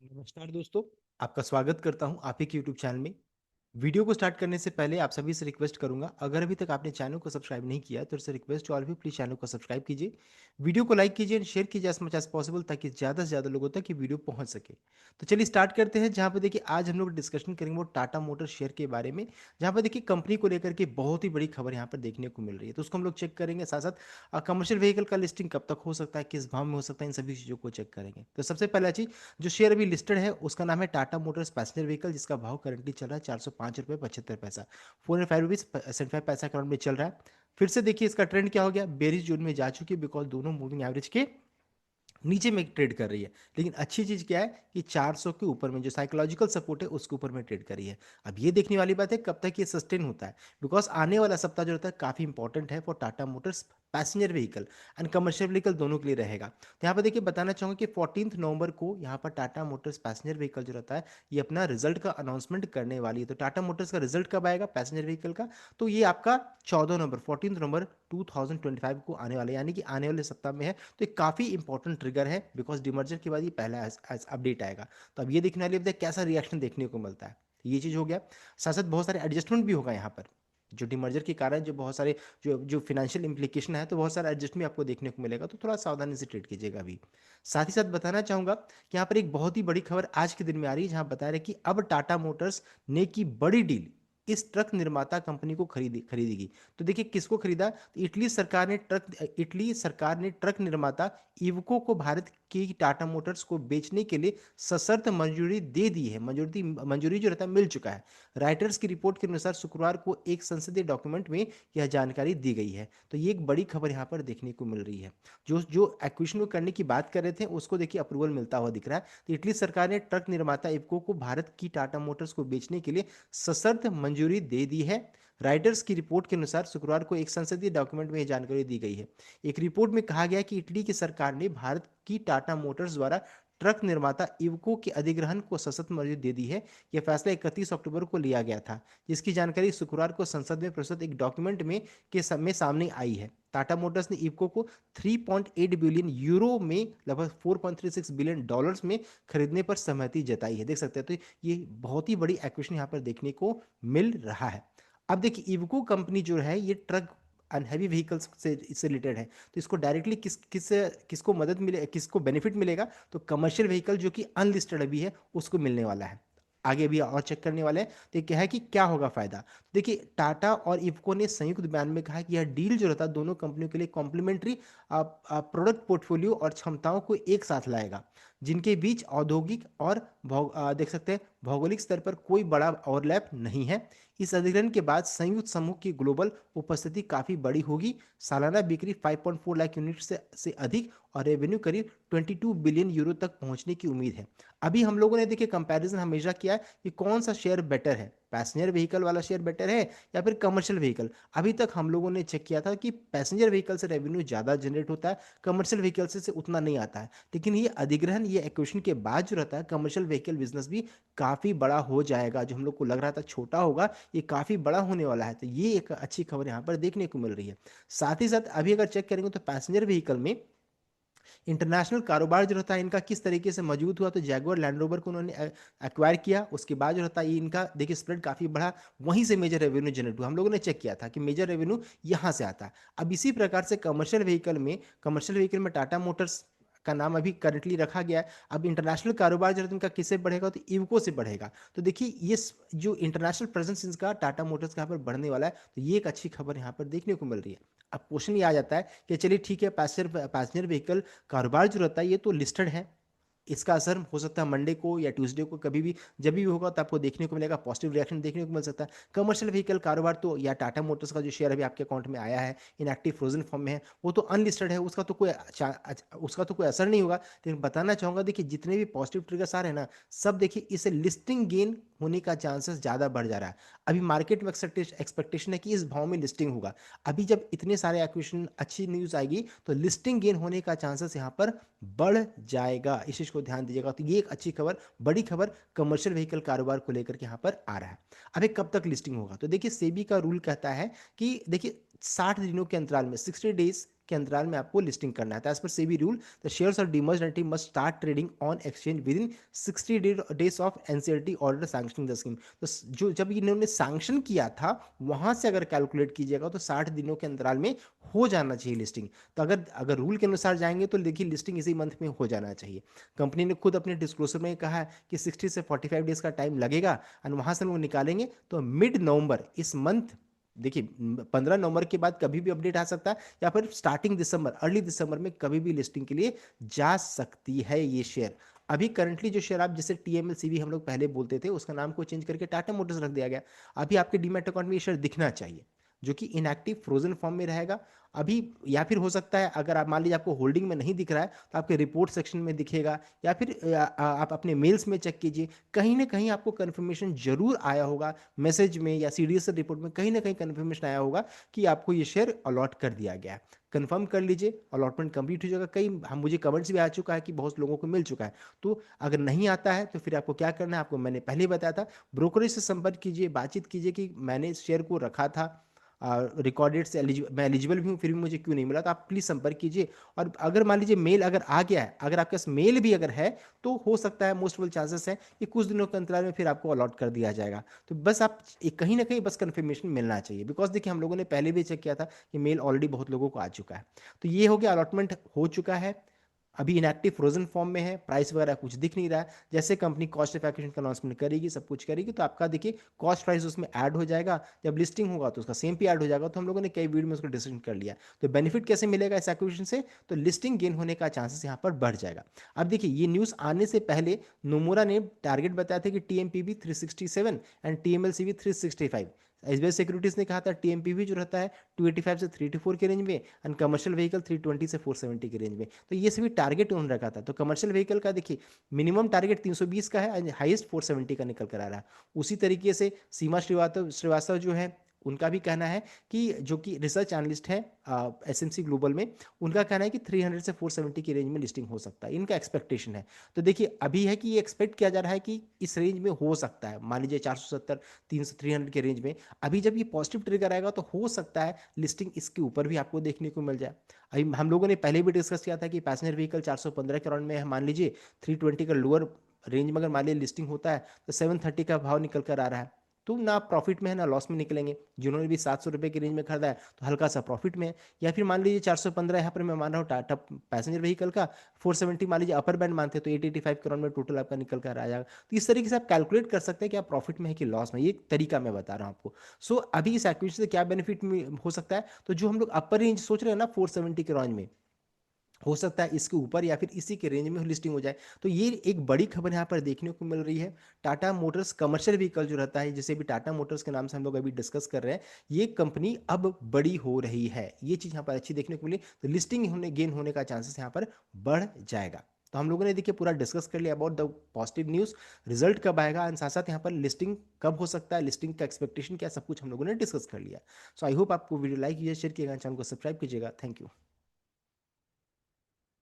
नमस्कार दोस्तों। आपका स्वागत करता हूं आप ही के यूट्यूब चैनल में। वीडियो को स्टार्ट करने से पहले आप सभी से रिक्वेस्ट करूंगा, अगर अभी तक आपने चैनल को सब्सक्राइब नहीं किया तो इससे रिक्वेस्ट ऑल भी प्लीज चैनल को सब्सक्राइब कीजिए। वीडियो को लाइक कीजिए और शेयर कीजिए एज मच एज पॉसिबल, ताकि ज़्यादा से ज़्यादा लोगों तक ये वीडियो पहुंच सके। तो चलिए स्टार्ट करते हैं। जहां पर देखिए आज हम लोग डिस्कशन करेंगे वो टाटा मोटर शेयर के बारे में, जहां पर देखिए कंपनी को लेकर के बहुत ही बड़ी खबर यहाँ पर देखने को मिल रही है। तो उसको हम लोग चेक करेंगे, साथ साथ कमर्शियल व्हीकल का लिस्टिंग कब तक हो सकता है, किस भाव में हो सकता है, इन सभी चीज़ों को चेक करेंगे। तो सबसे पहला चीज, जो शेयर अभी लिस्टेड है उसका नाम है टाटा मोटर्स पैसेंजर व्हीकल, जिसका भाव करंटली चल रहा है 405 रुपये 75 पैसा, 405 रुपीज 75 पैसा अकाउंट में चल रहा है। फिर से देखिए इसका ट्रेंड क्या हो गया, बेरिश जोन में जा चुकी है, बिकॉज दोनों मूविंग एवरेज के नीचे में ट्रेड कर रही है। लेकिन अच्छी चीज क्या है कि 400 के ऊपर में जो साइकोलॉजिकल सपोर्ट है उसके ऊपर में ट्रेड कर रही है। अब ये देखने वाली बात है कब तक ये सस्टेन होता है, बिकॉज आने वाला सप्ताह जो रहता है काफी इंपॉर्टेंट है for Tata Motors passenger vehicle and commercial vehicle दोनों के लिए रहेगा। तो यहाँ पर देखिए बताना चाहूंगा कि 14 नवंबर को यहाँ पर टाटा मोटर्स पैसेंजर व्हीकल जो रहता है ये अपना रिजल्ट का अनाउंसमेंट करने वाली है। तो टाटा मोटर्स का रिजल्ट कब आएगा पैसेंजर व्हीकल का, तो ये आपका 14 नवंबर 14 नवंबर 2025 को आने वाला है, यानी कि आने वाले सप्ताह में है। तो एक काफी इंपॉर्टेंट ट्रिगर है, बिकॉज डिमर्जर के बाद ये पहला अपडेट आएगा। तो अब ये देखने वाली बात है कैसा रिएक्शन देखने को मिलता है। तो ये चीज हो गया। साथ साथ बहुत सारे एडजस्टमेंट भी होगा यहाँ पर, जो डिमर्जर के कारण जो बहुत सारे जो जो फाइनेंशियल इंप्लीकेशन है, तो बहुत सारा एडजस्ट भी आपको देखने को मिलेगा। तो थोड़ा सावधानी से ट्रेड कीजिएगा अभी। साथ ही साथ बताना चाहूंगा कि यहाँ पर एक बहुत ही बड़ी खबर आज के दिन में आ रही है, जहां बता रहे हैं कि अब टाटा मोटर्स ने की बड़ी डील इस ट्रक निर्माता कंपनी को खरीदेगी। तो देखिए किसको खरीदा, तो इटली सरकार ने ट्रक निर्माता इवको को भारत की टाटा मोटर्स को बेचने के लिए सशर्त मंजूरी दे दी है। मंजूरी जो रहता है मिल चुका है। राइटर्स की रिपोर्ट के अनुसार शुक्रवार को एक संसदीय डॉक्यूमेंट में यह जानकारी दी गई है। तो ये एक बड़ी खबर यहाँ पर देखने को मिल रही है। जो जो एक्विजिशन को करने की बात कर रहे थे उसको देखिए अप्रूवल मिलता हुआ दिख रहा है। तो इटली सरकार ने ट्रक निर्माता इवको को भारत की टाटा मोटर्स को बेचने के लिए सशर्त मंजूरी दे दी है। राइटर्स की रिपोर्ट के अनुसार शुक्रवार को एक संसदीय डॉक्यूमेंट में यह जानकारी दी गई है। एक रिपोर्ट में कहा गया कि इटली की सरकार ने भारत की टाटा मोटर्स द्वारा ट्रक निर्माता इवको के अधिग्रहण को सशर्त मंजूरी दे दी है। यह फैसला 31 अक्टूबर को लिया गया था, जिसकी जानकारी शुक्रवार को संसद में प्रस्तुत एक डॉक्यूमेंट में सामने आई है। टाटा मोटर्स ने इवको को 3.8 बिलियन यूरो में लगभग 4.36 बिलियन डॉलर्स में खरीदने पर सहमति जताई है। देख सकते हैं, तो ये बहुत ही बड़ी एक्विजिशन यहाँ पर देखने को मिल रहा है। अब देखिए इवको कंपनी जो है ये ट्रक एंड हैवी व्हीकल्स से इससे रिलेटेड है। तो इसको डायरेक्टली किसको मदद मिले, किसको बेनिफिट मिलेगा, तो कमर्शियल व्हीकल जो कि अनलिस्टेड अभी है उसको मिलने वाला है। आगे भी और चेक करने वाले हैं। तो ये क्या है कि क्या होगा फायदा। देखिए टाटा और इफको ने संयुक्त बयान में कहा कि यह डील जो रहता है दोनों कंपनियों के लिए कॉम्प्लीमेंट्री प्रोडक्ट पोर्टफोलियो और क्षमताओं को एक साथ लाएगा, जिनके बीच औद्योगिक और देख सकते हैं भौगोलिक स्तर पर कोई बड़ा ओवरलैप नहीं है। इस अधिग्रहण के बाद संयुक्त समूह की ग्लोबल उपस्थिति काफी बड़ी होगी। सालाना बिक्री 5.4 लाख यूनिट से अधिक और रेवेन्यू करीब 22 बिलियन यूरो तक पहुंचने की उम्मीद है। अभी हम लोगों ने देखिए कंपैरिजन हमेशा किया है कि कौन सा शेयर बेटर है, पैसेंजर व्हीकल वाला शेयर बेटर है या फिर कमर्शियल व्हीकल। अभी तक हम लोगों ने चेक किया था कि पैसेंजर व्हीकल से रेवेन्यू ज़्यादा जनरेट होता है, कमर्शियल व्हीकल से उतना नहीं आता है। लेकिन ये अधिग्रहण, ये एक्विजिशन के बाद जो रहता है कमर्शियल व्हीकल बिजनेस भी काफ़ी बड़ा हो जाएगा। जो हम लोग को लग रहा था छोटा होगा, ये काफ़ी बड़ा होने वाला है। तो ये एक अच्छी खबर यहाँ पर देखने को मिल रही है। साथ ही साथ अभी अगर चेक करेंगे तो पैसेंजर व्हीकल में इंटरनेशनल कारोबार जो रहता है इनका किस तरीके से मजबूत हुआ, तो जैगुआर लैंड रोवर को उन्होंने एक्वायर किया। उसके बाद जो रहता है ये इनका देखिए स्प्रेड काफी बढ़ा, वहीं से मेजर रेवेन्यू जनरेट हुआ। हम लोगों ने चेक किया था कि मेजर रेवेन्यू यहाँ से आता है। अब इसी प्रकार से कमर्शियल व्हीकल में टाटा मोटर्स का नाम अभी करंटली रखा गया है। अब इंटरनेशनल कारोबार जो है इनका किससे बढ़ेगा, तो इवको से बढ़ेगा। तो देखिए ये जो इंटरनेशनल प्रेजेंस इनका टाटा मोटर्स का यहाँ पर बढ़ने वाला है, तो ये एक अच्छी खबर यहाँ पर देखने को मिल रही है। अब क्वेश्चन ये आ जाता है कि चलिए ठीक है, पैसेंजर व्हीकल कारोबार जो रहता है ये तो लिस्टेड है, इसका असर हो सकता है मंडे को या ट्यूसडे को, कभी भी जब भी होगा तो आपको देखने को मिलेगा, पॉजिटिव रिएक्शन देखने को मिल सकता है। कमर्शियल व्हीकल कारोबार तो, या टाटा मोटर्स का जो शेयर अभी आपके अकाउंट में आया है इनएक्टिव फ्रोजन फॉर्म में है, वो तो अनलिस्टेड है, उसका तो कोई असर नहीं होगा। लेकिन बताना चाहूंगा देखिए जितने भी पॉजिटिव ट्रिगर्स आ रहे हैं ना, सब देखिए इसे लिस्टिंग गेन होने का चांसेस ज्यादा बढ़ जा रहा है। अभी मार्केट में एक्सपेक्टेशन है कि इस भाव में लिस्टिंग होगा। अभी जब इतने सारे एक्विजिशन अच्छी न्यूज आएगी तो लिस्टिंग गेन होने का चांसेस यहाँ पर बढ़ जाएगा। इस चीज को ध्यान दीजिएगा। तो ये एक अच्छी खबर, बड़ी खबर कमर्शियल व्हीकल कारोबार को लेकर के यहाँ पर आ रहा है। अभी कब तक लिस्टिंग होगा, तो देखिए सेबी का रूल कहता है कि देखिए 60 दिनों के अंतराल में, 60 डेज के अंतराल में आपको लिस्टिंग करना है। तो as per SEBI rule the shares of demerged entity must start trading on exchange within 60 days of NCLT order sanctioning the scheme. तो जो जब इन्होंने सैंक्शन किया था वहां से अगर कैलकुलेट कीजिएगा तो 60 दिनों के अंतराल में हो जाना चाहिए लिस्टिंग। तो अगर अगर रूल के अनुसार जाएंगे तो देखिए लिस्टिंग इसी मंथ में हो जाना चाहिए। कंपनी ने खुद अपने डिस्क्लोजर में कहा है कि 60 से 45 डेज का टाइम लगेगा और वहां से हम लोग निकालेंगे तो मिड नवंबर इस मंथ, देखिए 15 नवंबर के बाद कभी भी अपडेट आ सकता है या फिर स्टार्टिंग दिसंबर अर्ली दिसंबर में कभी भी लिस्टिंग के लिए जा सकती है ये शेयर। अभी करंटली जो शेयर आप जैसे टीएमएलसीवी हम लोग पहले बोलते थे उसका नाम को चेंज करके टाटा मोटर्स रख दिया गया। अभी आपके डीमैट अकाउंट में ये शेयर दिखना चाहिए जो कि इनएक्टिव फ्रोजन फॉर्म में रहेगा अभी। या फिर हो सकता है अगर आप मान लीजिए आपको होल्डिंग में नहीं दिख रहा है तो आपके रिपोर्ट सेक्शन में दिखेगा या फिर आप अपने मेल्स में चेक कीजिए, कहीं ना कहीं आपको कंफर्मेशन जरूर आया होगा मैसेज में या सीडीएस रिपोर्ट में कहीं ना कहीं कंफर्मेशन आया होगा कि आपको ये शेयर अलॉट कर दिया गया है। कंफर्म कर लीजिए, अलॉटमेंट कंप्लीट हो जाएगा। कई हम मुझे कमेंट्स भी आ चुका है कि बहुत लोगों को मिल चुका है। तो अगर नहीं आता है तो फिर आपको क्या करना है, आपको मैंने पहले ही बताया था, ब्रोकरेज से संपर्क कीजिए, बातचीत कीजिए कि मैंने इस शेयर को रखा था रिकॉर्डेड से मैं एलिजिबल भी हूँ फिर भी मुझे क्यों नहीं मिला, तो आप प्लीज़ संपर्क कीजिए। और अगर मान लीजिए मेल अगर आ गया है, अगर आपके पास मेल भी अगर है तो हो सकता है मोस्ट चांसेस है कि कुछ दिनों के अंतराल में फिर आपको अलॉट कर दिया जाएगा। तो बस आप कहीं ना कहीं बस कंफर्मेशन मिलना चाहिए, बिकॉज देखिए हम लोगों ने पहले भी चेक किया था कि मेल ऑलरेडी बहुत लोगों को आ चुका है। तो ये हो गया, अलॉटमेंट हो चुका है, अभी इनएक्टिव फ्रोजन फॉर्म में है, प्राइस वगैरह कुछ दिख नहीं रहा है। जैसे कंपनी कॉस्ट ऑफ एक्विजिशन का अनाउंसमेंट करेगी, सब कुछ करेगी, तो आपका देखिए कॉस्ट प्राइस उसमें ऐड हो जाएगा। जब लिस्टिंग होगा तो उसका सेम पे ऐड हो जाएगा। तो हम लोगों ने कई वीडियो में उसको डिस्कशन कर लिया। तो बेनिफिट कैसे मिलेगा इस एक्विजिशन से, तो लिस्टिंग गेन होने का चांसेस यहाँ पर बढ़ जाएगा। अब देखिए ये न्यूज़ आने से पहले नोमुरा ने टारगेट बताया था कि टीएमपीवी 367 एंड टीएमएलसीवी 365। एसबीआई सिक्योरिटीज ने कहा था टीएमपीवी जो रहता है 285 से 384 के रेंज में एंड कमर्शियल व्हीकल 320 से 470 के रेंज में। तो ये सभी टारगेट उन्होंने रखा था। तो कमर्शियल व्हीकल का देखिए मिनिमम टारगेट 320 का है, हाईएस्ट 470 का निकल कर आ रहा है। उसी तरीके से सीमा श्रीवास्तव श्रीवास्तव जो है उनका भी कहना है कि जो कि रिसर्च एनालिस्ट है एसएमसी ग्लोबल में, उनका कहना है कि 300 से 470 की रेंज में लिस्टिंग हो सकता है, इनका एक्सपेक्टेशन है। तो देखिए अभी है कि ये एक्सपेक्ट किया जा रहा है कि इस रेंज में हो सकता है, मान लीजिए 470 300 के रेंज में। अभी जब ये पॉजिटिव ट्रिगर आएगा तो हो सकता है लिस्टिंग इसके ऊपर भी आपको देखने को मिल जाए। अभी हम लोगों ने पहले भी डिस्कस किया था कि पैसेंजर व्हीकल 415 के राउंड में मान लीजिए 320 का लोअर रेंज में अगर मान लीजिए लिस्टिंग होता है तो 730 का भाव निकल कर आ रहा है। तो ना आप प्रॉफिट में है ना लॉस में निकलेंगे। जिन्होंने भी 700 रुपये की रेंज में खरीदा है तो हल्का सा प्रॉफिट में है। या फिर मान लीजिए 415 यहाँ पर मैं मान रहा हूँ टाटा पैसेंजर व्हीकल का, 470 मान लीजिए अपर बैंड मानते हैं तो 885 करोड़ में टोटल आपका निकल कर आ जाएगा। तो इस तरीके से आप कैलकुलेट कर सकते हैं कि आप प्रॉफिट में है कि लॉस में, ये एक तरीका मैं बता रहा हूँ आपको। सो अभी इस एक्विजिशन से क्या बेनिफिट हो सकता है, तो जो हम लोग अपर रेंज सोच रहे हैं ना 470 के रेंज में, हो सकता है इसके ऊपर या फिर इसी के रेंज में लिस्टिंग हो जाए। तो ये एक बड़ी खबर यहाँ पर देखने को मिल रही है। टाटा मोटर्स कमर्शियल व्हीकल जो रहता है, जैसे भी टाटा मोटर्स के नाम से हम लोग अभी डिस्कस कर रहे हैं, ये कंपनी अब बड़ी हो रही है। ये चीज़ यहाँ पर अच्छी देखने को मिली, तो लिस्टिंग होने गेन होने का चांसेस यहाँ पर बढ़ जाएगा। तो हम लोगों ने देखिए पूरा डिस्कस कर लिया about the positive news, result कब आएगा एंड साथ साथ यहाँ पर लिस्टिंग कब हो सकता है, लिस्टिंग का एक्सपेक्टेशन क्या, सब कुछ हम लोगों ने डिस्कस कर लिया। सो आई होप आपको वीडियो लाइक कीजिए, शेयर कीजिएगा, चैनल को सब्सक्राइब कीजिएगा। Thank you.